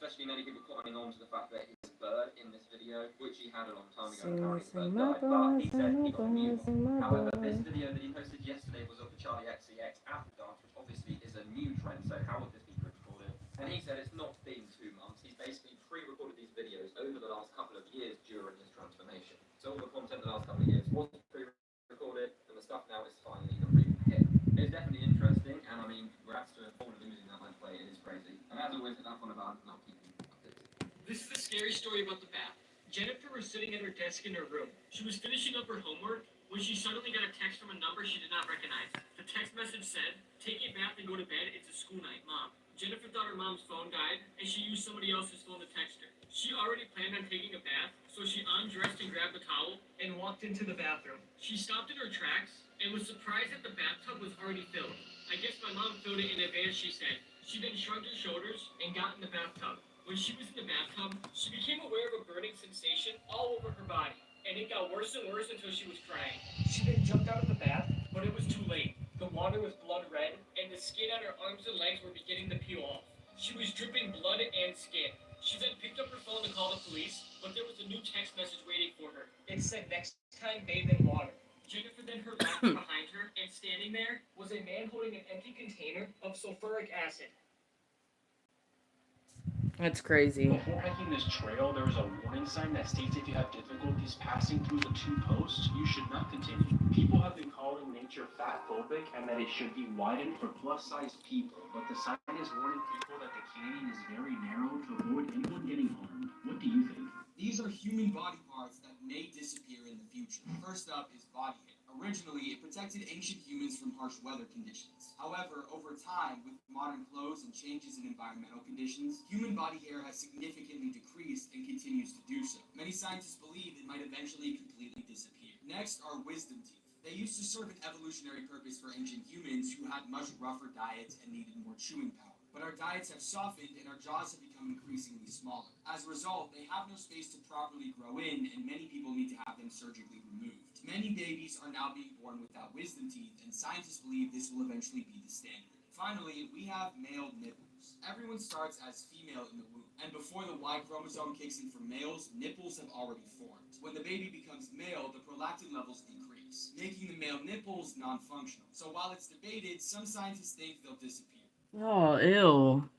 especially many people commenting on to the fact that his bird in this video, which he had a long time ago, apparently the bird died, but he said he got a new one. However, this video that he posted yesterday was of the Charlie XCX after dance, which obviously is a new trend, so how would this be pre-recorded? And he said it's not been 2 months, he's basically pre-recorded these videos over the last couple of years during his transformation. So all the content the last couple of years was pre-recorded, and the stuff now is finally the real hit. It's definitely interesting, and I mean, congrats to him for losing that much weight, it is crazy. And as always, enough on about, and I'll keep you updated. This is the scary story about the bath. Jennifer was sitting at her desk in her room. She was finishing up her homework when she suddenly got a text from a number she did not recognize. The text message said, "Take a bath and go to bed, it's a school night, Mom." Jennifer thought her mom's phone died, and she used somebody else's phone to text her. She already planned on taking a bath, so she undressed and grabbed a towel and walked into the bathroom. She stopped in her tracks and was surprised that the bathtub was already filled. "I guess my mom filled it in advance," she said. She then shrugged her shoulders and got in the bathtub. When she was in the bathtub, she became aware of a burning sensation all over her body, and it got worse and worse until she was crying. She then jumped out of the bath, but it was too late. The water was blood red, and the skin on her arms and legs were beginning to peel off. She was dripping blood and skin. She then picked up her phone to call the police, but there was a new text message waiting for her. It said, "Next time, bathe in water." Jennifer then heard laughter behind her, and standing there was a man holding an empty container of sulfuric acid. That's crazy. Before hiking this trail, there is a warning sign that states if you have difficulties passing through the 2 posts, you should not continue. People have been calling nature fat-phobic and that it should be widened for plus-sized people, but the sign is warning people that the canyon is very narrow to avoid anyone getting harmed. What do you think? These are human body parts that may disappear in the future. First up is body hair. Originally, it protected ancient humans from harsh weather conditions. However, over time, with modern clothes and changes in environmental conditions, human body hair has significantly decreased and continues to do so. Many scientists believe it might eventually completely disappear. Next are wisdom teeth. They used to serve an evolutionary purpose for ancient humans who had much rougher diets and needed more chewing power. But our diets have softened and our jaws have become increasingly smaller. As a result, they have no space to properly grow in, and many people need to have them surgically removed. Many babies are now being born without wisdom teeth, and scientists believe this will eventually be the standard. Finally, we have male nipples. Everyone starts as female in the womb, and before the Y chromosome kicks in for males, nipples have already formed. When the baby becomes male, the prolactin levels decrease, making the male nipples non-functional. So while it's debated, some scientists think they'll disappear. Oh, ew.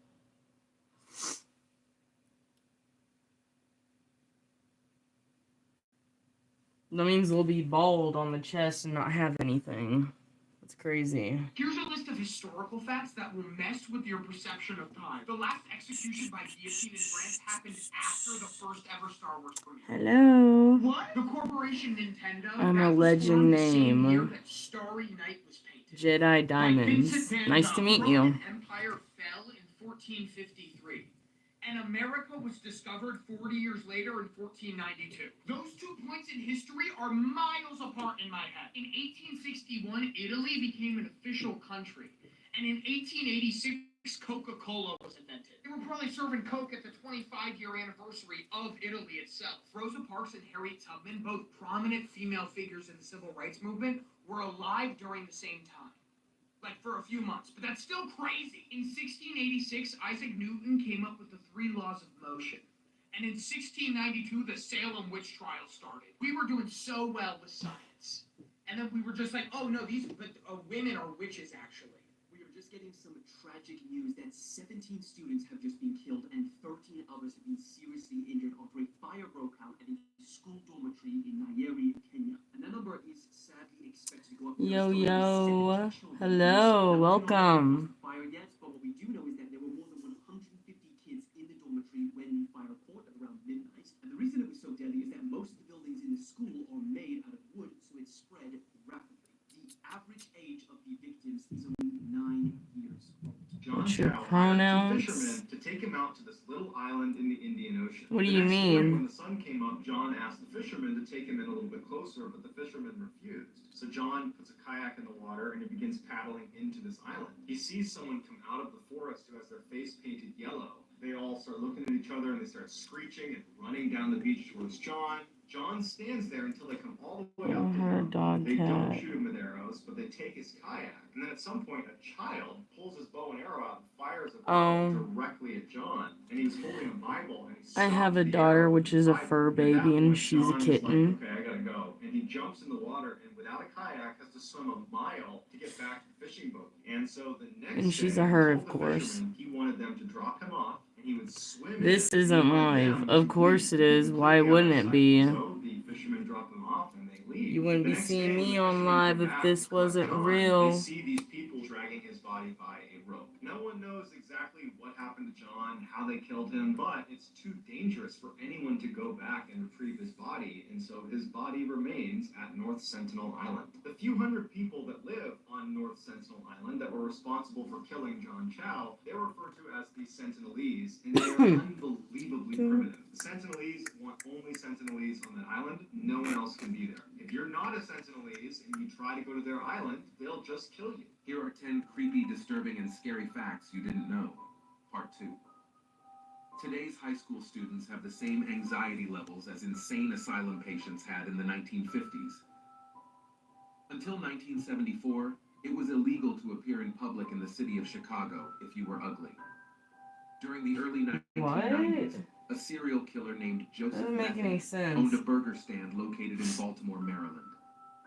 That means they'll be bald on the chest and not have anything. That's crazy. Here's a list of historical facts that will mess with your perception of time. The last execution by guillotine in France happened after the first ever Star Wars premiere. Hello. What? The corporation Nintendo. I'm a that was legend formed the same name. year that Starry Night was painted. Jedi Diamonds. Nice to meet you. The Roman Empire fell in 1453. And America was discovered 40 years later in 1492. Those 2 points in history are miles apart in my head. In 1861, Italy became an official country. And in 1886, Coca-Cola was invented. They were probably serving Coke at the 25-year anniversary of Italy itself. Rosa Parks and Harriet Tubman, both prominent female figures in the civil rights movement, were alive during the same time. Like for a few months, but that's still crazy. In 1686, Isaac Newton came up with the 3 laws of motion. And in 1692, the Salem witch trial started. We were doing so well with science. And then we were just like, oh no, women are witches actually. We are just getting some tragic news that 17 students have just been killed and 13 others have been seriously injured after a fire broke out at a school dormitory in Nyeri, Kenya. And the number is sadly expected to go up. Yo, yo. Hello. Welcome. Fire yet, but what we do know is that there were more than 150 kids in the dormitory when the fire caught at around midnight. And the reason it was so deadly is that most of the buildings in the school are made out of wood, so it spread rapidly. The average age of the victims is only 9 years old. What's your pronouns? Fishermen to take him out to this little island in the Indian Ocean. What do you mean? When the sun came up, John asked the fishermen to take him in a little bit closer, but the fishermen refused. So John puts a kayak in the water and he begins paddling into this island. He sees someone come out of the forest who has their face painted yellow. They all start looking at each other and they start screeching and running down the beach towards John. John stands there until they come all the way up to him. They don't shoot him with arrows, but they take his kayak. And then at some point, a child pulls his bow and arrow out and fires a bow directly at John. And he was holding a Bible. And I have a daughter, which is a fur baby, and she's a kitten. Like, okay, I gotta go. And he jumps in the water and without a kayak has to swim a mile to get back to the fishing boat. And so the next And she's day, a her, he of told the course. fishermen he wanted them to drop him off. He would swim. This isn't live. Of course it is. Why wouldn't it be? So the fishermen drop them off and they leave. You wouldn't be seeing me on live if this wasn't real. They see these people dragging his body by a rope. No one knows exactly what happened to John, how they killed him, but it's too dangerous for anyone to go back and retrieve his body, and so his body remains at North Sentinel Island. The few hundred people that live on North Sentinel Island that were responsible for killing John Chow, they were referred to as the Sentinelese, and they are unbelievably primitive. The Sentinelese want only Sentinelese on that island. No one else can be there. If you're not a Sentinelese and you try to go to their island, they'll just kill you. Here are 10 creepy, disturbing, and scary facts you didn't know. Part 2. Today's high school students have the same anxiety levels as insane asylum patients had in the 1950s. Until 1974, it was illegal to appear in public in the city of Chicago if you were ugly. During the early 1990s, a serial killer named Joseph Doesn't make any Metheny sense. owned a burger stand located in Baltimore, Maryland.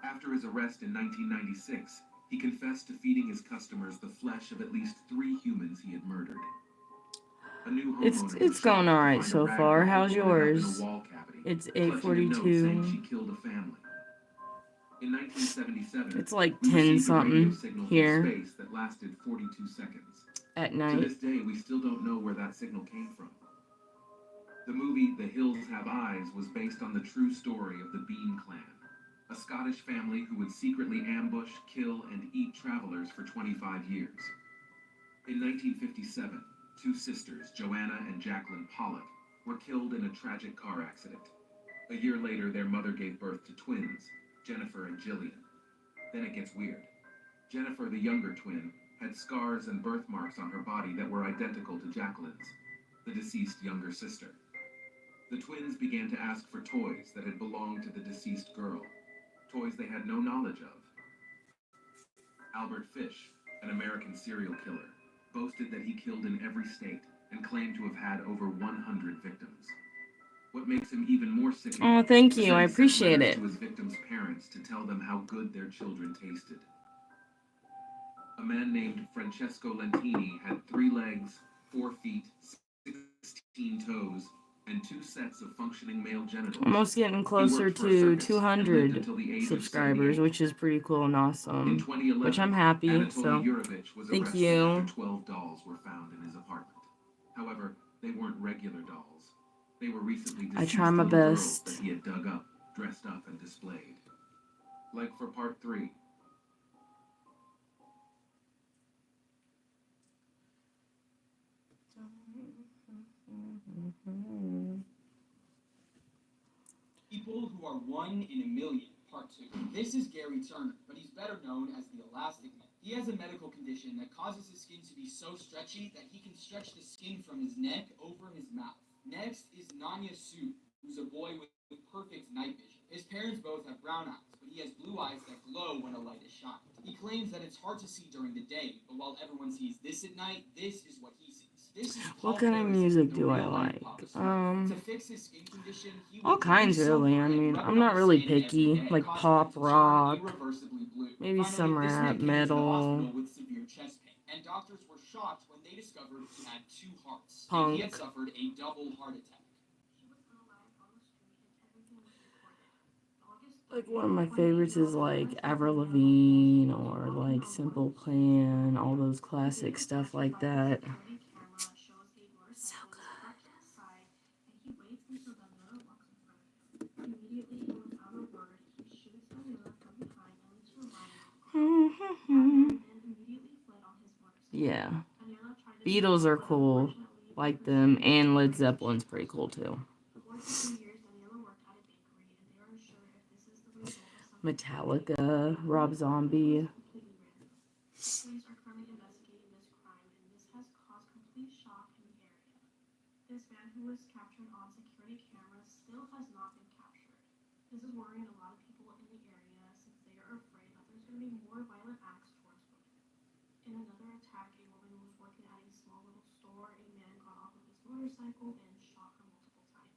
After his arrest in 1996, he confessed to feeding his customers the flesh of at least 3 humans he had murdered. A new homeowner It's going all right so far. How's yours? It's 8:42. She killed a family. In 1977, It's like we 10 received a radio something signal from here space that lasted 42 seconds. at To night. this day, we still don't know where that signal came from. The movie The Hills Have Eyes was based on the true story of the Bean Clan, a Scottish family who would secretly ambush, kill, and eat travelers for 25 years. In 1957, 2 sisters, Joanna and Jacqueline Pollock, were killed in a tragic car accident. A year later, their mother gave birth to twins, Jennifer and Jillian. Then it gets weird. Jennifer, the younger twin, had scars and birthmarks on her body that were identical to Jacqueline's, the deceased younger sister. The twins began to ask for toys that had belonged to the deceased girl, toys they had no knowledge of. Albert Fish, an American serial killer, boasted that he killed in every state and claimed to have had over 100 victims. What makes him even more sickening? Oh, thank is you. that I he sent appreciate letters it. to his victims' parents to tell them how good their children tasted. A man named Francesco Lentini had 3 legs, 4 feet, 16 toes, and 2 sets of functioning male genitals. Almost getting closer to 200 subscribers, which is pretty cool and In awesome. 2011, Which I'm happy, Anatoly so Yurovich was thank arrested you. after 12 dolls were found in his apartment. However, they weren't regular dolls. They were recently I deceased try my little girls best. that he had dug up, dressed up, and displayed. Like for part 3. People who are 1 in a million, part 2. This is Gary Turner, but he's better known as the Elastic Man. He has a medical condition that causes his skin to be so stretchy that he can stretch the skin from his neck over his mouth. Next is Nanya Su, who's a boy with perfect night vision. His parents both have brown eyes, but he has blue eyes that glow when a light is shined. He claims that it's hard to see during the day, but while everyone sees this at night, this is what he sees. This is What kind of music do I like? To fix his skin condition, he All would kinds use really. sunblock I and mean, rub it I'm on not his really skin every picky. day, Like causing pop it to turn rock, irreversibly blue. maybe Finally, some this rap, man came into the metal, hospital with severe chest pain, and doctors were shocked when they discovered he had 2 hearts. And he had punk. suffered a double heart attack. Like one of my favorites is like Avril Lavigne or like Simple Plan, all those classic stuff like that. So good. Yeah. Beatles are cool. Like them. And Led Zeppelin's pretty cool too. Metallica, Rob Zombie. This man who was captured on security cameras still has not been captured. This is worrying a lot of people in the area since they are afraid that there's going to be more violent acts towards women. In another attack, a woman was working at a small little store. A man got off of his motorcycle and shot her multiple times.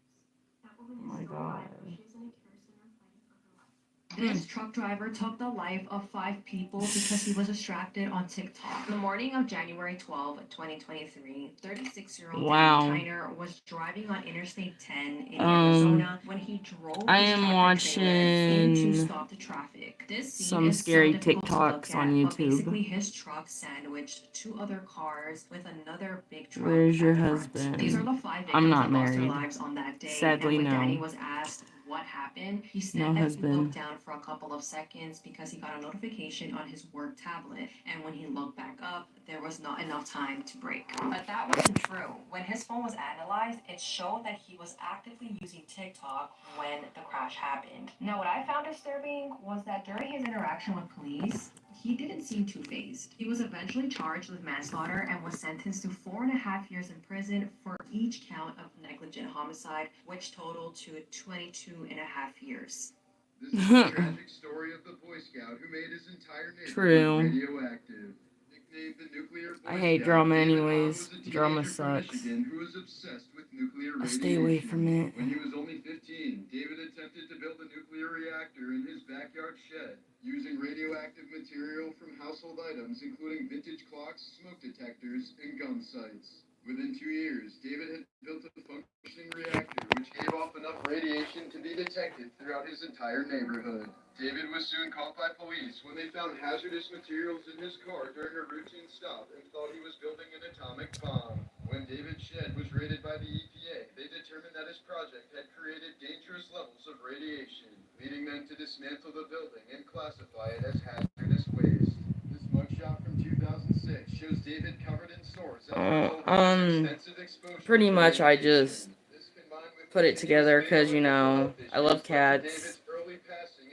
That woman is still alive, but she's in a care center fighting for her life. This truck driver took the life of 5 people because he was distracted on TikTok. The morning of January 12, 2023, 36-year-old Danny Tyner was driving on Interstate 10 in Arizona when he drove I his am tractor trailer in to watching stop the traffic. This scene some is scary so difficult to look TikToks at, on but basically YouTube. his truck sandwiched 2 other cars with another big truck. Where's your at the front. husband? These are the 5 victims I'm not that lost their married. lives on that day. Sadly, and when Danny no. was asked what happened, he said No that he husband. looked down for a couple of seconds because he got a notification on his work tablet, and when he looked back up, there was not enough time to brake. But that wasn't true. When his phone was analyzed, it showed that he was actively using TikTok when the crash happened. Now, what I found disturbing was that during his interaction with police, he didn't seem too fazed. He was eventually charged with manslaughter and was sentenced to 4.5 years in prison for each count of negligent homicide, which totaled to 22.5 years. This is the tragic story of the Boy Scout who made his entire neighborhood radioactive. Nicknamed the Nuclear Boy I hate Scout, drama David anyways. Hahn was a Drama teenager from sucks. Michigan who was obsessed with nuclear I radiation. stay away from it. When he was only 15, David attempted to build a nuclear reactor in his backyard shed using radioactive material from household items including vintage clocks, smoke detectors, and gun sights. Within 2 years, David had built a functioning reactor which gave off enough radiation to be detected throughout his entire neighborhood. David was soon caught by police when they found hazardous materials in his car during a routine stop and thought he was building an atomic bomb. When David's shed was raided by the EPA, they determined that his project had created dangerous levels of radiation, leading them to dismantle the building and classify it as hazardous waste. This mugshot from 2006 shows David covered in sores as a result of his extensive exposure Pretty to much I just radiation. put it together because, you know, I love cats.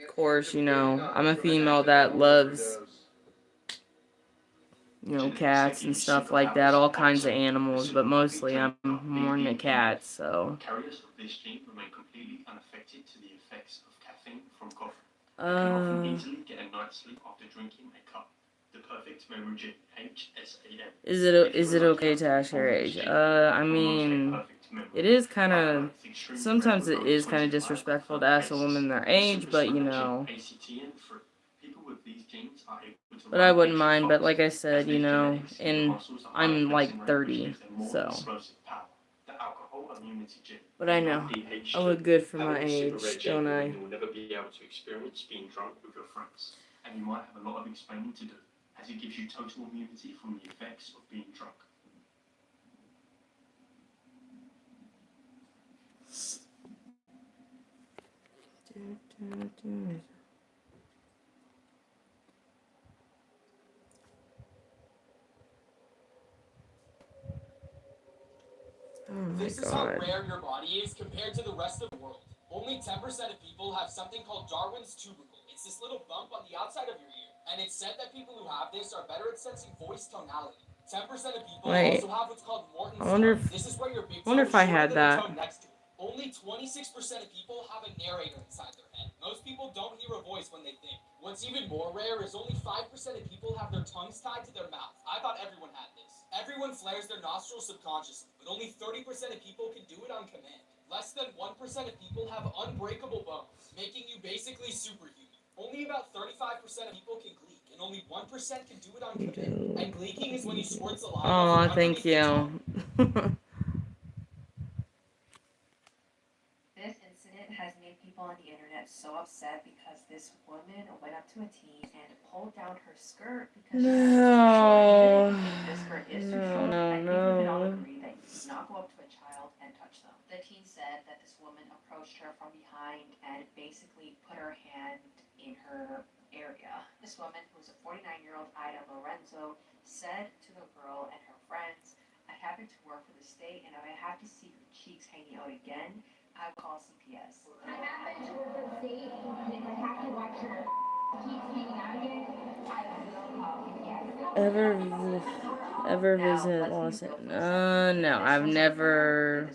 Of course, you know, I'm a female that loves, you know, cats and stuff like that, all kinds of animals, but mostly I'm more into cats, so. Carriers of this gene remain completely unaffected to the effects of caffeine from coffee. They can often easily get a night's sleep after drinking a cup. The perfect memory gene, HSAM. Is it okay to ask your age? I mean, it is kind of, sometimes it is kind of disrespectful to ask a woman their age, but you know. But I wouldn't mind, but like I said, you know, and I'm like 30, so. But I know, I look good for my age, don't I? You will never be able to experience being drunk with your friends, and you might have a lot of explaining to do, as it gives you total immunity from the effects of being drunk. This is how rare your body is compared to the rest of the world. Only 10% of people have something called Darwin's tubercle. It's this little bump on the outside of your ear. And it's said that people who have this are better at sensing voice tonality. 10% of people also have what's called Morton's tongue. This is where your big toe is shorter than the tongue next to it. Only 26% of people have a narrator inside their head. Most people don't hear a voice when they think. What's even more rare is only 5% of people have their tongues tied to their mouth. I thought everyone had this. Everyone flares their nostrils subconsciously, but only 30% of people can do it on command. Less than 1% of people have unbreakable bones, making you basically superhuman. Only about 35% of people can gleek, and only 1% can do it on command. And gleeking is when you squirt saliva. Oh, thank you. This incident has made people on the internet so upset because this woman went up to a teen and pulled down her skirt because she was too short. This skirt is too short. I think we can all agree that you do not go up to a child and touch them. The teen said that this woman approached her from behind and basically put her hand in her area. This woman, who's a 49-year-old Ida Lorenzo, said to the girl and her friends, "I happen to work for the state, and if I have to see your cheeks hanging out again, I will call CPS." I happen to work for the state, and if I have to watch your Ever visit Los Angeles? No, I've never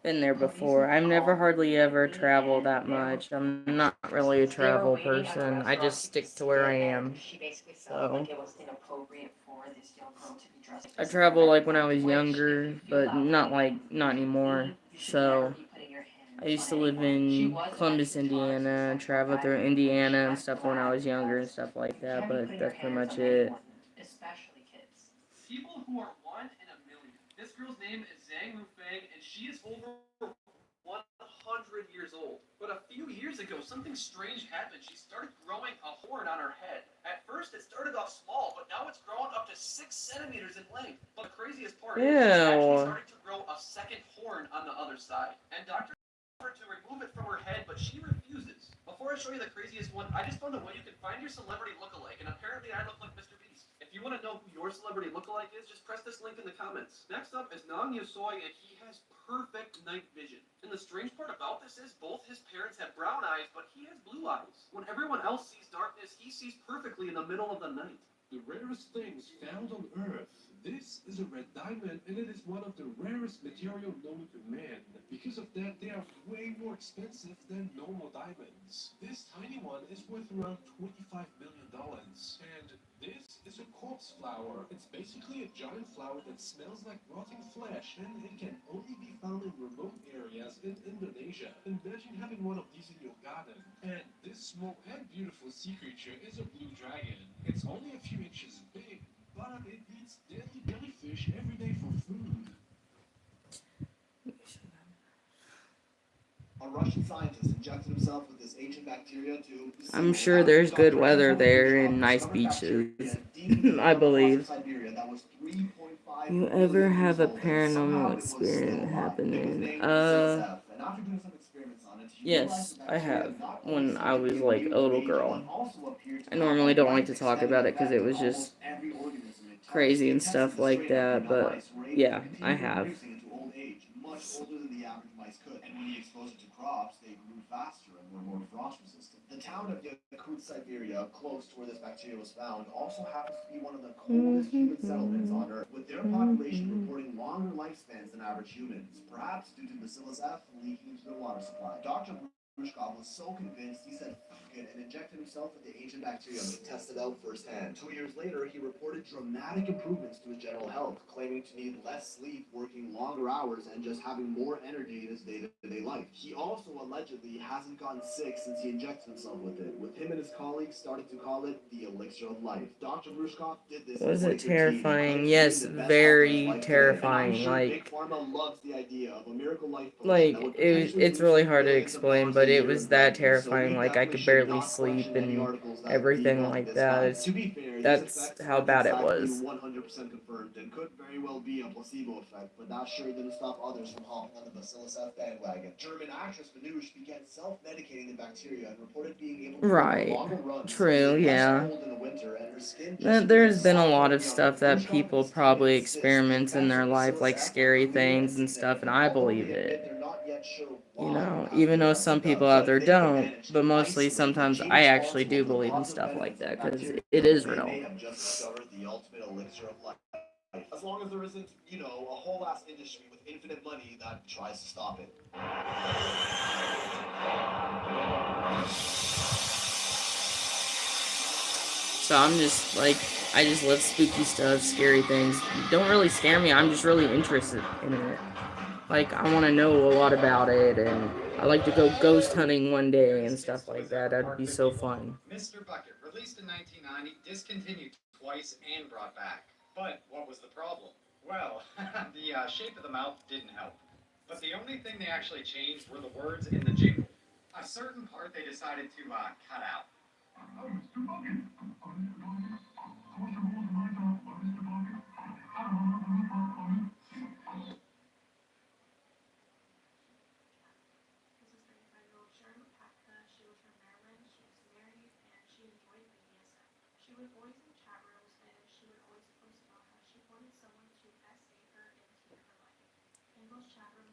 been there before. I've never hardly ever traveled that much. I'm not really a travel person. I just stick to where I am. So I traveled like when I was younger, but not anymore. So I used to live in Columbus, Indiana, travel through Indiana and stuff when I was younger and stuff like that, but that's pretty much it. People who are 1 in a million. This girl's name is Zhang Rufang, and she is over 100 years old. But a few years ago, something strange happened. She started growing a horn on her head. At first, it started off small, but now it's grown up to 6 centimeters in length. But the craziest part is she's actually starting to grow a second horn on the other side. And Dr. offered to remove it from her head, but she refuses. Before I show you the craziest one, I just found a way you can find your celebrity lookalike, and apparently I look like Mr. Beast. If you want to know who your celebrity lookalike is, just press this link in the comments. Next up is Nang Yusoi, and he has perfect night vision. And the strange part about this is both his parents have brown eyes, but he has blue eyes. When everyone else sees darkness, he sees perfectly in the middle of the night. The rarest things found on Earth. This is a red diamond, and it is one of the rarest material known to man. Because of that, they are way more expensive than normal diamonds. This tiny one is worth around $25 million. And this is a corpse flower. It's basically a giant flower that smells like rotting flesh, and it can only be found in remote areas in Indonesia. Imagine having one of these in your garden. And this small and beautiful sea creature is a blue dragon. It's only a few inches big, but it eats deadly jellyfish every day for food. A Russian scientist injected himself with this ancient bacteria to... I'm sure there's good weather there and nice beaches. I believe. You ever have a paranormal experience happening? Yes, I have. When I was like a little girl. I normally don't like to talk about it because it was just crazy and stuff like that, but yeah, I have. Much older than the average mice could, and when you expose it to crops, they grew faster and were more frost resistant. The town of Yakut, Siberia, close to where this bacteria was found, also happens to be one of the coldest human settlements on Earth, with their population reporting longer lifespans than average humans, perhaps due to Bacillus F leaking into their water supply. Dr. Brushkov was so convinced, he said fuck it and injected himself with the ancient bacteria to test it out firsthand. 2 years later, he reported dramatic improvements to his general health, claiming to need less sleep, working longer hours, and just having more energy in his day-to-day life. He also allegedly hasn't gotten sick since he injected himself with it, with him and his colleagues starting to call it the elixir of life. Dr. Brushkov did this. Was it terrifying? Yes, very terrifying. Like, it's really hard to explain, but it was that terrifying. Like, I could barely sleep and everything like that. That's how bad it was. 100% confirmed and could very well be a placebo effect, but that sure didn't stop others from hopping on the Bacillus F bandwagon. German actress Manouche began self-medicating the bacteria and reported being able to go longer runs. True, yeah. There's been a lot of stuff that people probably experience in their life, like scary things and stuff, and I believe it. You know, even though some people out there don't, but mostly sometimes I actually do believe in stuff like that, because it is real. As long as there isn't, you know, a whole ass industry with infinite money that tries to stop it. So I'm just like, I just love spooky stuff, scary things. Don't really scare me, I'm just really interested in it. Like, I want to know a lot about it, and I like to go ghost hunting one day and stuff like that. That'd be so fun. Mr. Bucket, released in 1990, discontinued twice and brought back. But what was the problem? Well, the shape of the mouth didn't help. But the only thing they actually changed were the words in the jingle. A certain part they decided to cut out. Oh, Mr. Bucket.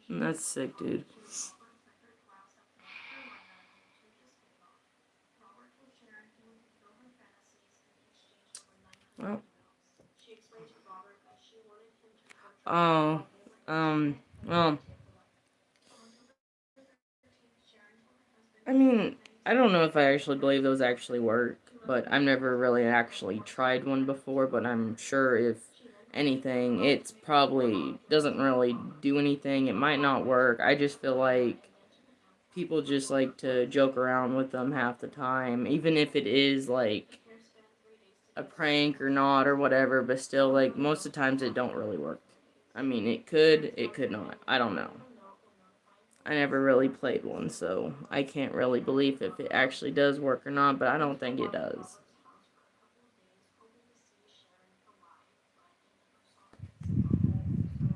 That's sick, dude. Oh. She explained to Robert that she wanted him to portray Oh. Well. I mean, I don't know if I actually believe those actually work, but I've never really actually tried one before, but I'm sure if anything, it's probably doesn't really do anything. It might not work. I just feel like people just like to joke around with them half the time, even if it is like a prank or not or whatever, but still, like, most of the times it don't really work. I mean, it could not. I don't know. I never really played one, so I can't really believe if it actually does work or not, but I don't think it does.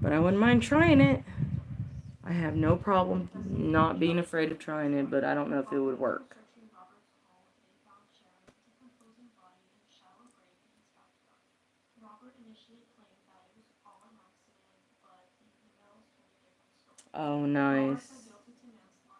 But I wouldn't mind trying it. I have no problem not being afraid of trying it, but I don't know if it would work. Oh, nice.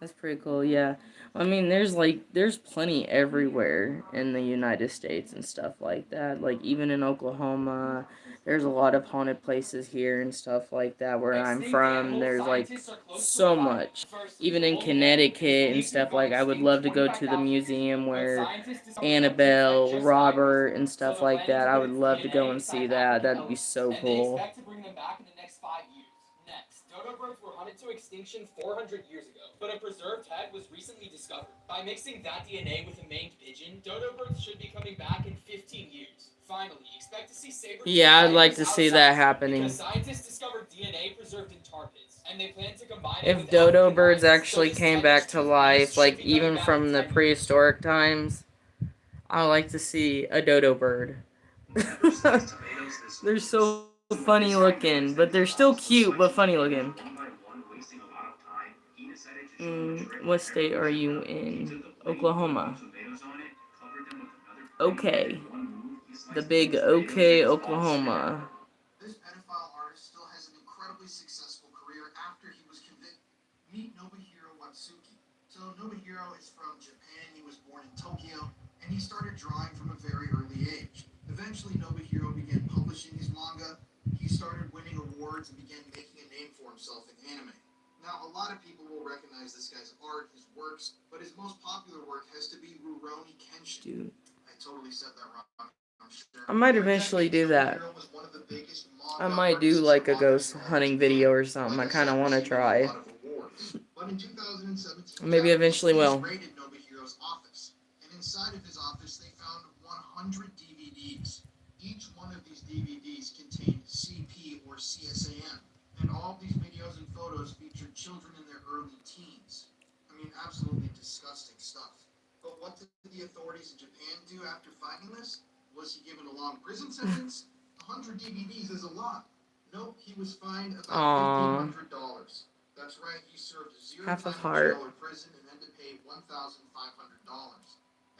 That's pretty cool, yeah. I mean, there's plenty everywhere in the United States and stuff like that. Like, even in Oklahoma, there's a lot of haunted places here and stuff like that where I'm from. There's, like, so much. Even in Connecticut and stuff, like, I would love to go to the museum where Annabelle, Robert, and stuff like that. I would love to go and see that. That'd be so cool. Dodo birds were hunted to extinction 400 years ago, but a preserved head was recently discovered. By mixing that DNA with a maned pigeon, dodo birds should be coming back in 15 years. Finally, expect to see saber. Yeah, I'd like to see that happening. Because scientists discovered DNA preserved in tar pits, and they plan to combine it If with dodo African birds lions. actually came back to life, like even from the prehistoric times, I would like to see a dodo bird. They're so funny looking, but they're still cute, but funny looking. What state are you in? Oklahoma. Okay. The big okay, Oklahoma. This pedophile artist still has an incredibly successful career after he was convicted. Meet Nobuhiro Watsuki. So Nobuhiro is from Japan. He was born in Tokyo, and he started drawing from a very early age. Eventually, Nobuhiro began publishing his manga. He started winning awards and began making a name for himself in anime. Now, a lot of people will recognize this guy's art, his works, but his most popular work has to be Rurouni Kenshin. Dude. I totally said that wrong. I might eventually do that. I might do like a ghost hunting video or something. I kind of want to try. Maybe eventually will. And inside of his office, they found 100 DVDs. Each one of these DVDs contained CP or CSAM, and all of these videos and photos featured children in their early teens. I mean, absolutely disgusting stuff. But what did the authorities in Japan do after finding this? Was he given a long prison sentence? 100 DVDs is a lot. Nope, he was fined about $1,500. That's right, he served 0 Half a time in heart. jail or prison and had to pay $1,500.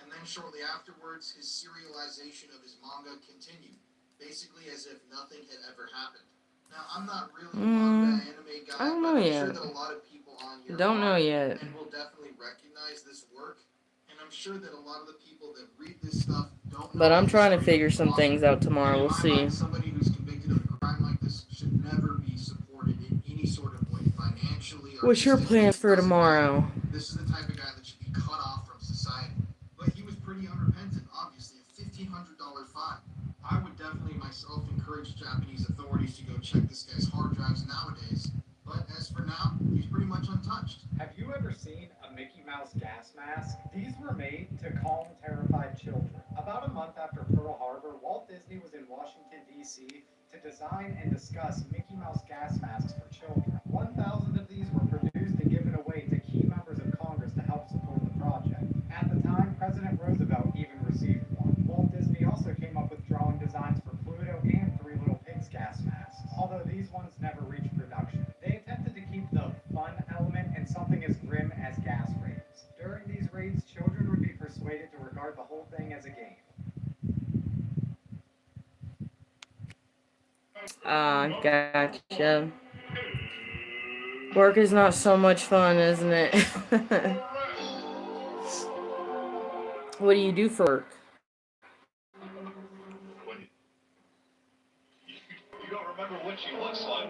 And then shortly afterwards, his serialization of his manga continued, basically as if nothing had ever happened. Now, I'm not really a manga anime guy, I don't know but I'm yet. sure that a lot of people on here Don't know are, yet. and will definitely recognize this work. And I'm sure that a lot of the people that read this stuff don't know. But I'm trying to figure some things out tomorrow. We'll see. Somebody who's convicted of a crime like this should never be supported in any sort of way, financially or What's your plans for tomorrow? This is the type of guy that should be cut off from society. But he was pretty unrepentant, obviously, a $1,500 fine. I would definitely myself encourage Japanese authorities to go check this guy's hard drives nowadays. But as for now, he's pretty much untouched. Have you ever seen a Mickey Mouse gas mask? These were made to calm terrified children. About a month after Pearl Harbor, Walt Disney was in Washington, D.C. to design and discuss Mickey Mouse gas masks for children. 1,000 of these were produced and given away to key members of Congress to help support the project. At the time, President Roosevelt even received one. Walt Disney also came up with drawing designs for Pluto and Three Little Pigs gas masks, although these ones never reached production. They attempted to keep the fun element in something as grim as gas raids. During these raids, children would be persuaded to regard the whole thing as a game. Gotcha. Work is not so much fun, isn't it? What do you do for work? what she looks like.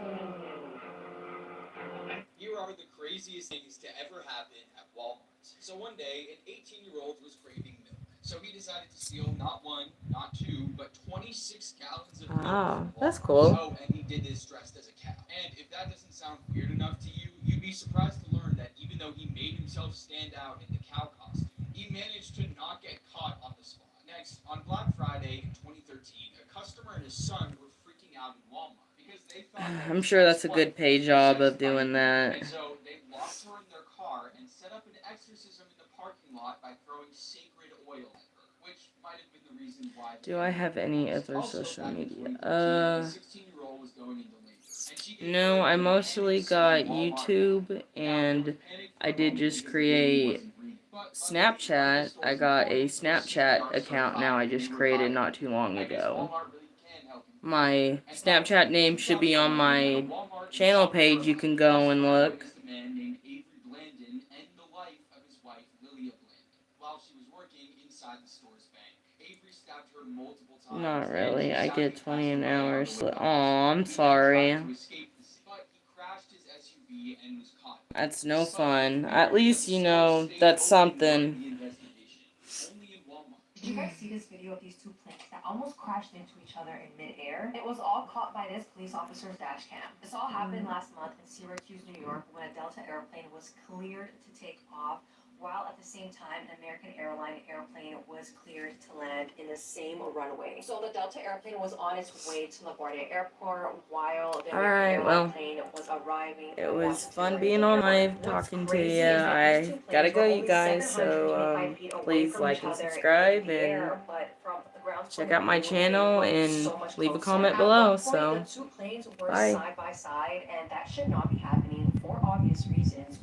Here are the craziest things to ever happen at Walmart. So one day, an 18-year-old was craving milk. So he decided to steal not one, not two, but 26 gallons of milk from Walmart. That's cool. Oh, and he did this dressed as a cow. And if that doesn't sound weird enough to you, you'd be surprised to learn that even though he made himself stand out in the cow costume, he managed to not get caught on the spot. Next, on Black Friday in 2013, a customer and his son were freaking out in Walmart because they thought I'm sure that's a good pay job of doing that. and so they locked her in their car and set up an exorcism in the parking lot by throwing sacred oil at her, which might have been the reason why. Do I have any other social media? 16-year-old was going into labor, and she gave No, birth I to mostly panicked got Walmart YouTube, employees. and I did just Because the baby create wasn't reading. But Snapchat. I got a Snapchat account now I just created not too long ago. My Snapchat name should be on my channel page. You can go and look. Not really. I get 20 an hour. So, aw, I'm sorry. That's no fun. At least, you know, that's something. Did you guys see this video of these two planes that almost crashed into each other in midair? It was all caught by this police officer's dash cam. This all happened last month in Syracuse, New York, when a Delta airplane was cleared to take off, while at the same time an American airline airplane was cleared to land in the same runway. So the Delta airplane was on its way to LaGuardia Airport while the American airplane was arriving. It was fun being on live, talking to you. I gotta go, you guys, so please like and subscribe, and check out my channel, and leave a comment below, so the two planes were bye. side by side, and that should not be happening for obvious reasons.